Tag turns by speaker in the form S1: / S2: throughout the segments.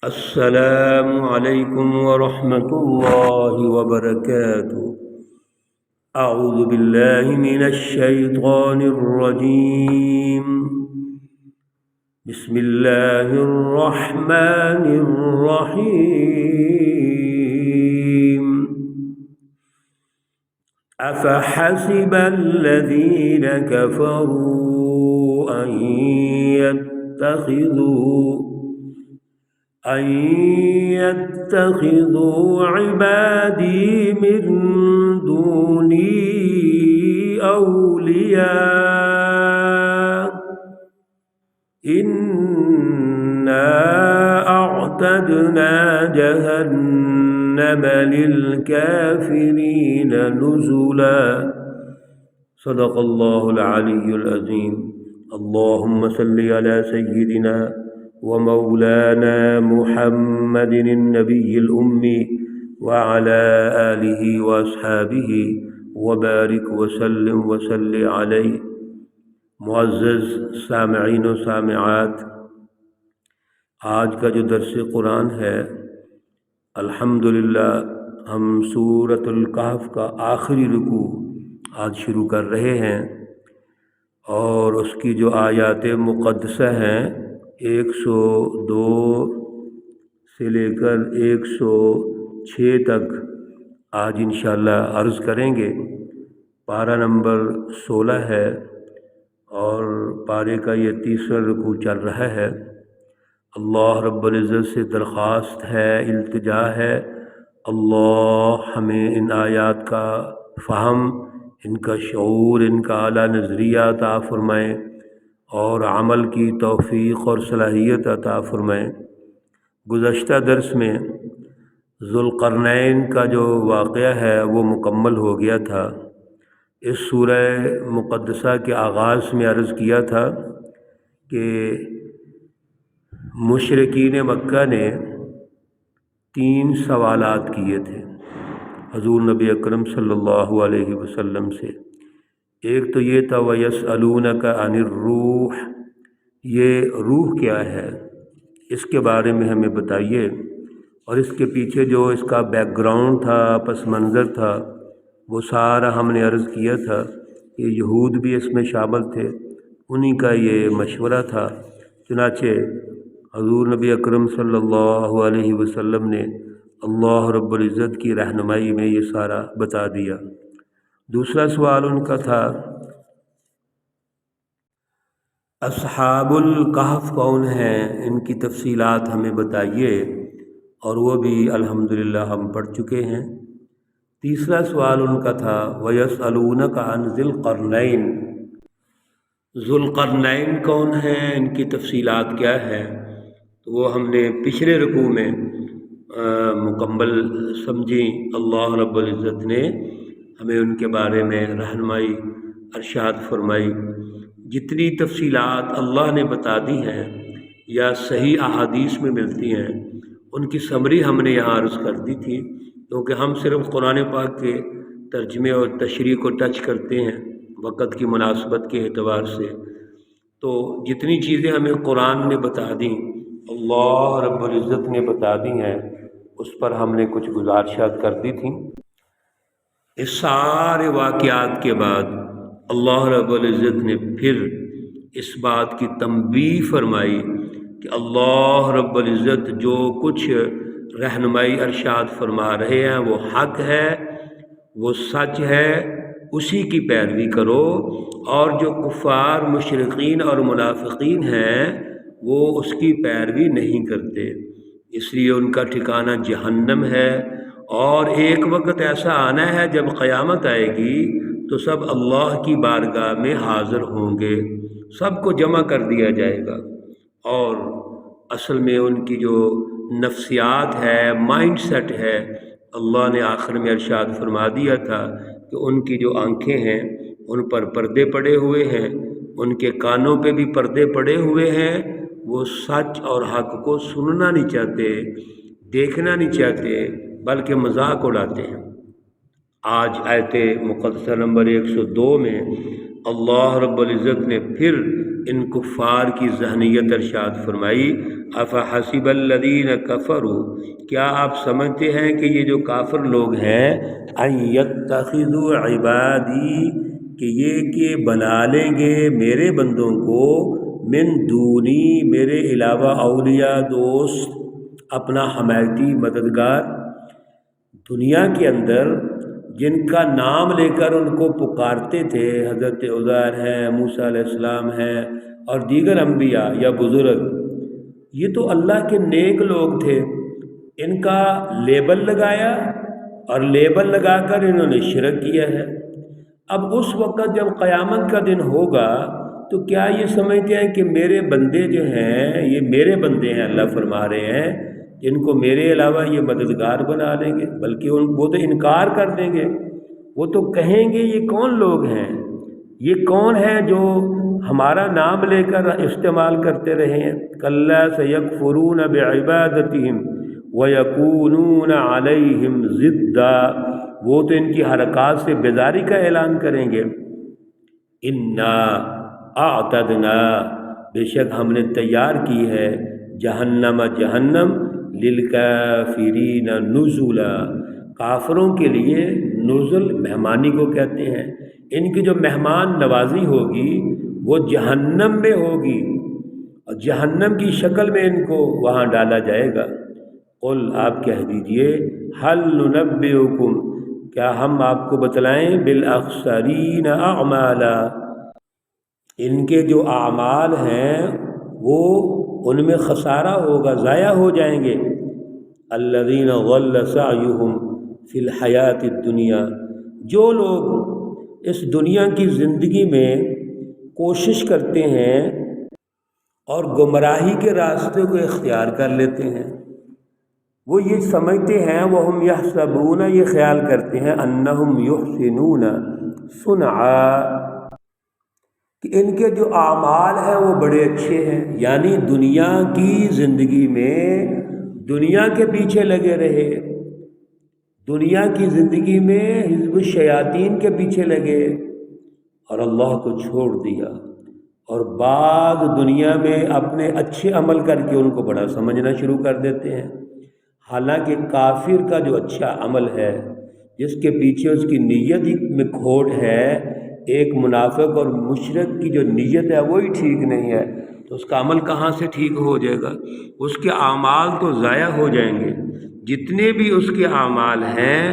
S1: السلام علیکم ورحمۃ اللہ وبرکاتہ۔ اعوذ باللہ من الشیطان الرجیم، بسم اللہ الرحمن الرحیم۔ افحسب الذین کفروا أن يتخذوا عبادي من دوني أولياء إنا أعتدنا جهنم للكافرين نزلا۔ صدق الله العلي العظيم۔ اللهم صل على سيدنا ومولانا محمد النبي الأمي وعلى آله وأصحابه وبارك وسلم وصل عليه۔ معزز سامعین و سامعات، آج کا جو درس قرآن ہے الحمدللہ ہم سورۃ الکہف کا آخری رکوع آج شروع کر رہے ہیں، اور اس کی جو آیات مقدسہ ہیں 102 سے لے کر 106 تک آج انشاءاللہ عرض کریں گے۔ پارہ نمبر 16 ہے اور پارے کا یہ تیسرا رکوع چل رہا ہے۔ اللہ رب العزت سے درخواست ہے، التجا ہے، اللہ ہمیں ان آیات کا فہم، ان کا شعور، ان کا اعلیٰ نظریہ عطا فرمائیں اور عمل کی توفیق اور صلاحیت عطا فرمائیں۔ گزشتہ درس میں ذوالقرنین کا جو واقعہ ہے وہ مکمل ہو گیا تھا۔ اس سورہ مقدسہ کے آغاز میں عرض کیا تھا کہ مشرکین مکہ نے 3 سوالات کیے تھے حضور نبی اکرم صلی اللہ علیہ وسلم سے۔ ایک تو یہ تھا وَيَسْأَلُونَكَ عَنِ الرُّوحِ، یہ روح کیا ہے، اس کے بارے میں ہمیں بتائیے، اور اس کے پیچھے جو اس کا بیک گراؤنڈ تھا، پس منظر تھا، وہ سارا ہم نے عرض کیا تھا کہ یہود بھی اس میں شامل تھے، انہی کا یہ مشورہ تھا۔ چنانچہ حضور نبی اکرم صلی اللہ علیہ وسلم نے اللہ رب العزت کی رہنمائی میں یہ سارا بتا دیا۔ دوسرا سوال ان کا تھا اصحاب الکہف کون ہیں، ان کی تفصیلات ہمیں بتائیے، اور وہ بھی الحمدللہ ہم پڑھ چکے ہیں۔ تیسرا سوال ان کا تھا وَيَسْأَلُونَكَ عَنْ ذِي الْقَرْنَيْنِ، ذوالقرنین کون ہیں، ان کی تفصیلات کیا ہے، تو وہ ہم نے پچھلے رکوع میں مکمل سمجھی۔ اللہ رب العزت نے ہمیں ان کے بارے میں رہنمائی ارشاد فرمائی۔ جتنی تفصیلات اللہ نے بتا دی ہیں یا صحیح احادیث میں ملتی ہیں، ان کی سمری ہم نے یہاں عرض کر دی تھی، کیونکہ ہم صرف قرآن پاک کے ترجمے اور تشریح کو ٹچ کرتے ہیں وقت کی مناسبت کے اعتبار سے۔ تو جتنی چیزیں ہمیں قرآن نے بتا دیں، اللہ رب العزت نے بتا دی ہیں، اس پر ہم نے کچھ گزارشات کر دی تھیں۔ اس سارے واقعات کے بعد اللہ رب العزت نے پھر اس بات کی تنبیہ فرمائی کہ اللہ رب العزت جو کچھ رہنمائی ارشاد فرما رہے ہیں وہ حق ہے، وہ سچ ہے، اسی کی پیروی کرو، اور جو کفار، مشرقین اور منافقین ہیں وہ اس کی پیروی نہیں کرتے، اس لیے ان کا ٹھکانہ جہنم ہے۔ اور ایک وقت ایسا آنا ہے جب قیامت آئے گی تو سب اللہ کی بارگاہ میں حاضر ہوں گے، سب کو جمع کر دیا جائے گا، اور اصل میں ان کی جو نفسیات ہے، مائنڈ سیٹ ہے، اللہ نے آخر میں ارشاد فرما دیا تھا کہ ان کی جو آنکھیں ہیں ان پر پردے پڑے ہوئے ہیں، ان کے کانوں پہ بھی پردے پڑے ہوئے ہیں، وہ سچ اور حق کو سننا نہیں چاہتے، دیکھنا نہیں چاہتے، بلکہ مذاق اڑاتے ہیں۔ آج آیت مقدسہ نمبر 102 میں اللہ رب العزت نے پھر ان کفار کی ذہنیت ارشاد فرمائی، افحسب الذین کفروا، کیا آپ سمجھتے ہیں کہ یہ جو کافر لوگ ہیں، ان یتخذوا عبادی، کہ یہ کہ بنا لیں گے میرے بندوں کو، من دونی، میرے علاوہ، اولیاء، دوست، اپنا حمایتی، مددگار، دنیا کے اندر جن کا نام لے کر ان کو پکارتے تھے، حضرت عزیر ہیں، موسیٰ علیہ السلام ہیں، اور دیگر انبیاء یا بزرگ، یہ تو اللہ کے نیک لوگ تھے، ان کا لیبل لگایا اور لیبل لگا کر انہوں نے شرک کیا ہے۔ اب اس وقت جب قیامت کا دن ہوگا تو کیا یہ سمجھتے ہیں کہ میرے بندے جو ہیں یہ میرے بندے ہیں، اللہ فرما رہے ہیں، جن کو میرے علاوہ یہ مددگار بنا لیں گے؟ بلکہ وہ تو انکار کر دیں گے، وہ تو کہیں گے یہ کون لوگ ہیں، یہ کون ہیں جو ہمارا نام لے کر استعمال کرتے رہے ہیں؟ کلا سیکفرون بعبادتہم ویکونون علیہم ضدا، وہ تو ان کی حرکات سے بیزاری کا اعلان کریں گے۔ انا اعتدنا، بے شک ہم نے تیار کی ہے، جہنم، جہنم، للکافرین نزلا، کافروں کے لیے، نزل مہمانی کو کہتے ہیں، ان کی جو مہمان نوازی ہوگی وہ جہنم میں ہوگی، اور جہنم کی شکل میں ان کو وہاں ڈالا جائے گا۔ قل، آپ کہہ دیجئے، هل ننبئکم، کیا ہم آپ کو بتلائیں، بالاخسرین اعمالا، ان کے جو اعمال ہیں وہ ان میں خسارہ ہوگا، ضائع ہو جائیں گے۔ الذین ضل سعیہم فی الحیات الدنیا، جو لوگ اس دنیا کی زندگی میں کوشش کرتے ہیں اور گمراہی کے راستے کو اختیار کر لیتے ہیں، وہ یہ سمجھتے ہیں، وہم یحسبون، یہ خیال کرتے ہیں، انہم یحسنون صنعا، کہ ان کے جو اعمال ہیں وہ بڑے اچھے ہیں، یعنی دنیا کی زندگی میں دنیا کے پیچھے لگے رہے، دنیا کی زندگی میں حزب الشیاطین کے پیچھے لگے اور اللہ کو چھوڑ دیا، اور بعض دنیا میں اپنے اچھے عمل کر کے ان کو بڑا سمجھنا شروع کر دیتے ہیں، حالانکہ کافر کا جو اچھا عمل ہے، جس کے پیچھے اس کی نیت ہی میں کھوٹ ہے، ایک منافق اور مشرک کی جو نیت ہے وہی ٹھیک نہیں ہے، تو اس کا عمل کہاں سے ٹھیک ہو جائے گا؟ اس کے اعمال تو ضائع ہو جائیں گے، جتنے بھی اس کے اعمال ہیں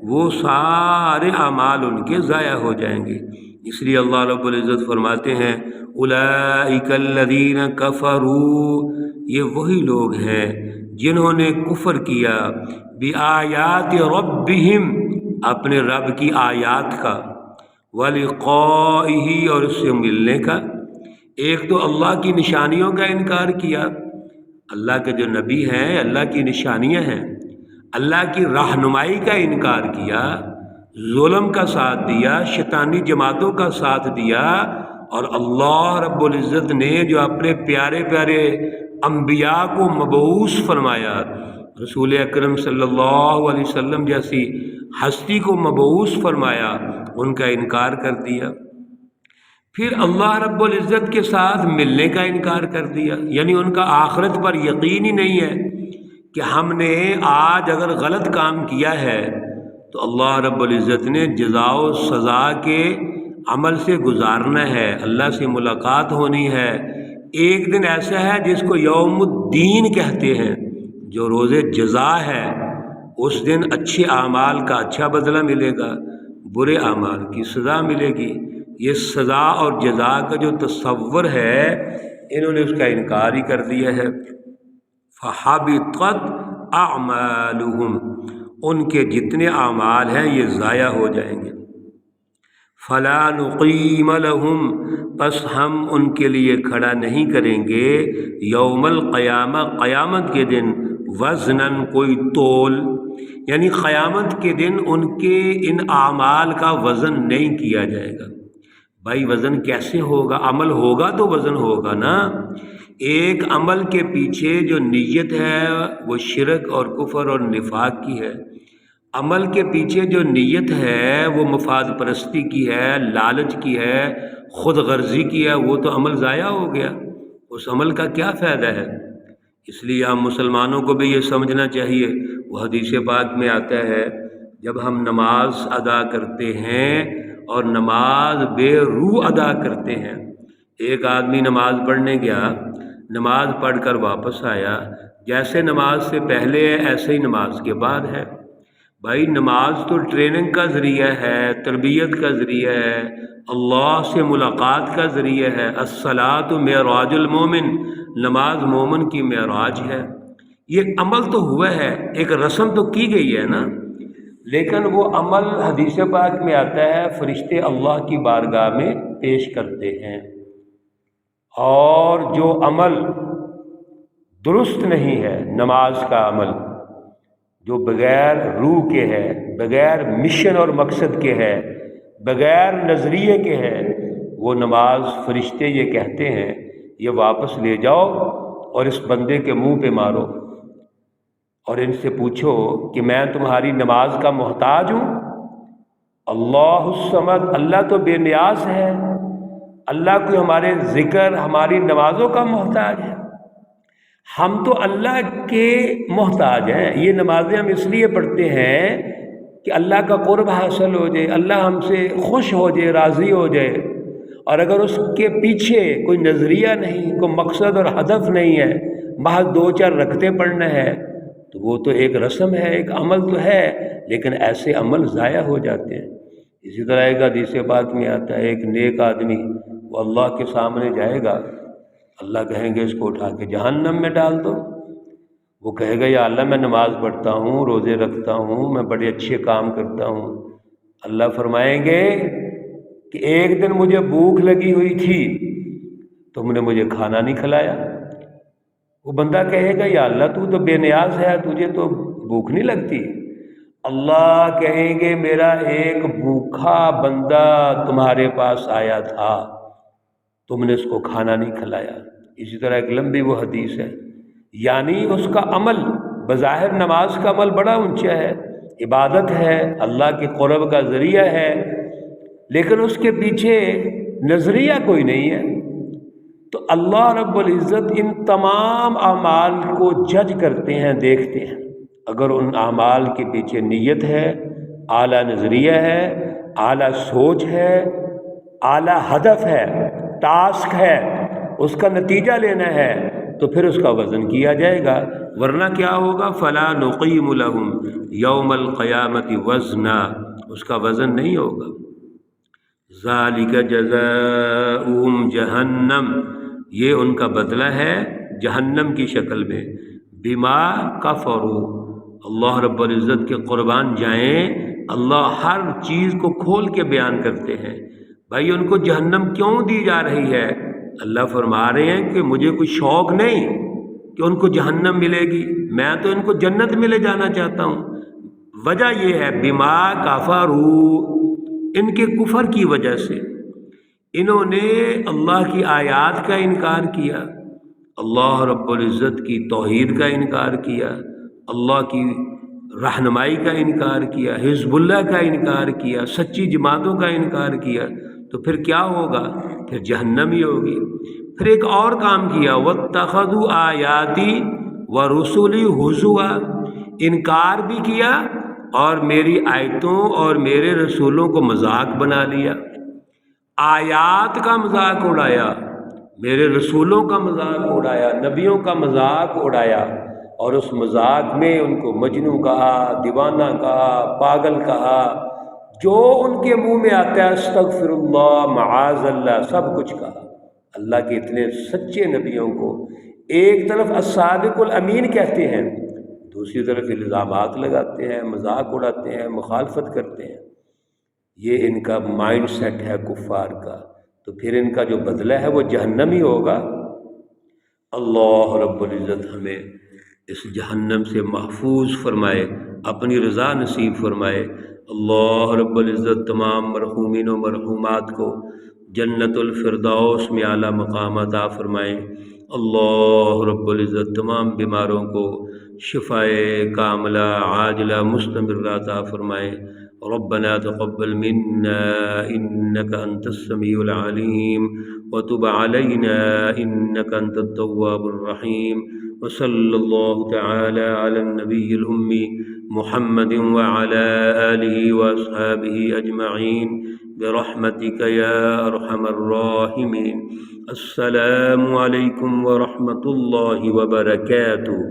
S1: وہ سارے اعمال ان کے ضائع ہو جائیں گے۔ اس لیے اللہ رب العزت فرماتے ہیں، اولئک الذین کفروا، یہ وہی لوگ ہیں جنہوں نے کفر کیا، بآیات ربہم، اپنے رب کی آیات کا، ولقائہ، اور اس سے ملنے کا۔ ایک تو اللہ کی نشانیوں کا انکار کیا، اللہ کے جو نبی ہیں اللہ کی نشانیاں ہیں، اللہ کی رہنمائی کا انکار کیا، ظلم کا ساتھ دیا، شیطانی جماعتوں کا ساتھ دیا، اور اللہ رب العزت نے جو اپنے پیارے پیارے انبیاء کو مبعوث فرمایا، رسول اکرم صلی اللہ علیہ وسلم جیسی ہستی کو مبعوث فرمایا، ان کا انکار کر دیا۔ پھر اللہ رب العزت کے ساتھ ملنے کا انکار کر دیا، یعنی ان کا آخرت پر یقین ہی نہیں ہے کہ ہم نے آج اگر غلط کام کیا ہے تو اللہ رب العزت نے جزا و سزا کے عمل سے گزارنا ہے، اللہ سے ملاقات ہونی ہے۔ ایک دن ایسا ہے جس کو یوم الدین کہتے ہیں، جو روز جزا ہے، اس دن اچھے اعمال کا اچھا بدلہ ملے گا، برے اعمال کی سزا ملے گی۔ یہ سزا اور جزا کا جو تصور ہے انہوں نے اس کا انکار ہی کر دیا ہے۔ فحبطت اعمالہم، ان کے جتنے اعمال ہیں یہ ضائع ہو جائیں گے۔ فلا نقیم لہم، پس ہم ان کے لیے کھڑا نہیں کریں گے، یوم القیامہ، قیامت کے دن، وزناً، کوئی تول، یعنی قیامت کے دن ان کے ان اعمال کا وزن نہیں کیا جائے گا۔ بھائی وزن کیسے ہوگا؟ عمل ہوگا تو وزن ہوگا نا۔ ایک عمل کے پیچھے جو نیت ہے وہ شرک اور کفر اور نفاق کی ہے، عمل کے پیچھے جو نیت ہے وہ مفاد پرستی کی ہے، لالچ کی ہے، خود غرضی کی ہے، وہ تو عمل ضائع ہو گیا، اس عمل کا کیا فائدہ ہے؟ اس لیے ہم مسلمانوں کو بھی یہ سمجھنا چاہیے، وہ حدیث پاک میں آتا ہے جب ہم نماز ادا کرتے ہیں اور نماز بے روح ادا کرتے ہیں، ایک آدمی نماز پڑھنے گیا، نماز پڑھ کر واپس آیا، جیسے نماز سے پہلے ہے ایسے ہی نماز کے بعد ہے۔ بھائی نماز تو ٹریننگ کا ذریعہ ہے، تربیت کا ذریعہ ہے، اللہ سے ملاقات کا ذریعہ ہے۔ الصلاۃ معراج المومن، نماز مومن کی معراج ہے۔ یہ عمل تو ہوا ہے، ایک رسم تو کی گئی ہے نا، لیکن وہ عمل حدیث پاک میں آتا ہے فرشتے اللہ کی بارگاہ میں پیش کرتے ہیں، اور جو عمل درست نہیں ہے، نماز کا عمل جو بغیر روح کے ہے، بغیر مشن اور مقصد کے ہے، بغیر نظریے کے ہے، وہ نماز فرشتے یہ کہتے ہیں یہ واپس لے جاؤ اور اس بندے کے منہ پہ مارو اور ان سے پوچھو کہ میں تمہاری نماز کا محتاج ہوں؟ اللہ الصمد، اللہ تو بے نیاز ہے، اللہ کوئی ہمارے ذکر ہماری نمازوں کا محتاج ہے؟ ہم تو اللہ کے محتاج ہیں۔ یہ نمازیں ہم اس لیے پڑھتے ہیں کہ اللہ کا قرب حاصل ہو جائے، اللہ ہم سے خوش ہو جائے، راضی ہو جائے، اور اگر اس کے پیچھے کوئی نظریہ نہیں، کوئی مقصد اور ہدف نہیں ہے، محض دو چار رکعتیں پڑھنا ہے، تو وہ تو ایک رسم ہے، ایک عمل تو ہے، لیکن ایسے عمل ضائع ہو جاتے ہیں۔ اسی طرح ایک حدیث پاک میں آتا ہے ایک نیک آدمی وہ اللہ کے سامنے جائے گا، اللہ کہیں گے اس کو اٹھا کے جہنم میں ڈال دو، وہ کہے گا یا اللہ میں نماز پڑھتا ہوں، روزے رکھتا ہوں، میں بڑے اچھے کام کرتا ہوں۔ اللہ فرمائیں گے کہ ایک دن مجھے بھوک لگی ہوئی تھی، تم نے مجھے کھانا نہیں کھلایا۔ وہ بندہ کہے گا یا اللہ تو بے نیاز ہے، تجھے تو بھوک نہیں لگتی۔ اللہ کہیں گے میرا ایک بھوکھا بندہ تمہارے پاس آیا تھا، تم نے اس کو کھانا نہیں کھلایا۔ اسی طرح ایک لمبی وہ حدیث ہے، یعنی اس کا عمل بظاہر نماز کا عمل بڑا اونچا ہے، عبادت ہے، اللہ کے قرب کا ذریعہ ہے، لیکن اس کے پیچھے نظریہ کوئی نہیں ہے۔ تو اللہ رب العزت ان تمام اعمال کو جج کرتے ہیں، دیکھتے ہیں، اگر ان اعمال کے پیچھے نیت ہے، اعلیٰ نظریہ ہے، اعلیٰ سوچ ہے، اعلیٰ ہدف ہے، ٹاسک ہے، اس کا نتیجہ لینا ہے، تو پھر اس کا وزن کیا جائے گا، ورنہ کیا ہوگا؟ فلا نقیم لہم یوم القیامت وزنا، اس کا وزن نہیں ہوگا۔ ذالک جزاؤہم جہنم، یہ ان کا بدلہ ہے جہنم کی شکل میں، بما کفروا، اللہ رب العزت کے قربان جائیں، اللہ ہر چیز کو کھول کے بیان کرتے ہیں۔ بھائی ان کو جہنم کیوں دی جا رہی ہے؟ اللہ فرما رہے ہیں کہ مجھے کوئی شوق نہیں کہ ان کو جہنم ملے گی، میں تو ان کو جنت میں لے جانا چاہتا ہوں۔ وجہ یہ ہے بما کفروا، ان کے کفر کی وجہ سے، انہوں نے اللہ کی آیات کا انکار کیا، اللہ رب العزت کی توحید کا انکار کیا، اللہ کی رہنمائی کا انکار کیا، حزب اللہ کا انکار کیا، سچی جماعتوں کا انکار کیا، تو پھر کیا ہوگا؟ پھر جہنم ہی ہوگی۔ پھر ایک اور کام کیا، وَاتَّخَذُوا آیَاتِي وَرُسُلِي هُزُوًا، انکار بھی کیا اور میری آیتوں اور میرے رسولوں کو مذاق بنا لیا، آیات کا مذاق اڑایا، میرے رسولوں کا مذاق اڑایا، نبیوں کا مذاق اڑایا، اور اس مذاق میں ان کو مجنوں کہا، دیوانہ کہا، پاگل کہا، جو ان کے منہ میں آتا ہے استغفر اللہ، معاذ اللہ، سب کچھ کہا۔ اللہ کے اتنے سچے نبیوں کو ایک طرف الصادق الامین کہتے ہیں، دوسری طرف الزامات لگاتے ہیں، مذاق اڑاتے ہیں، مخالفت کرتے ہیں۔ یہ ان کا مائنڈ سیٹ ہے کفار کا، تو پھر ان کا جو بدلہ ہے وہ جہنم ہی ہوگا۔ اللہ رب العزت ہمیں اس جہنم سے محفوظ فرمائے، اپنی رضا نصیب فرمائے۔ اللہ رب العزت تمام مرحومین و مرحومات کو جنت الفردوس میں اعلیٰ مقام عطا فرمائے۔ اللہ رب العزت تمام بیماروں کو شفائے کاملہ عاجلہ مستمرہ عطا فرمائے۔ ربنا تقبل منا انك انت السميع العليم وتب علينا انك انت التواب الرحيم، وصلى الله تعالى على النبي الأمي محمد وعلى آله وأصحابه أجمعين برحمتك يا أرحم الراحمين۔ السلام علیکم ورحمۃ اللہ وبرکاتہ۔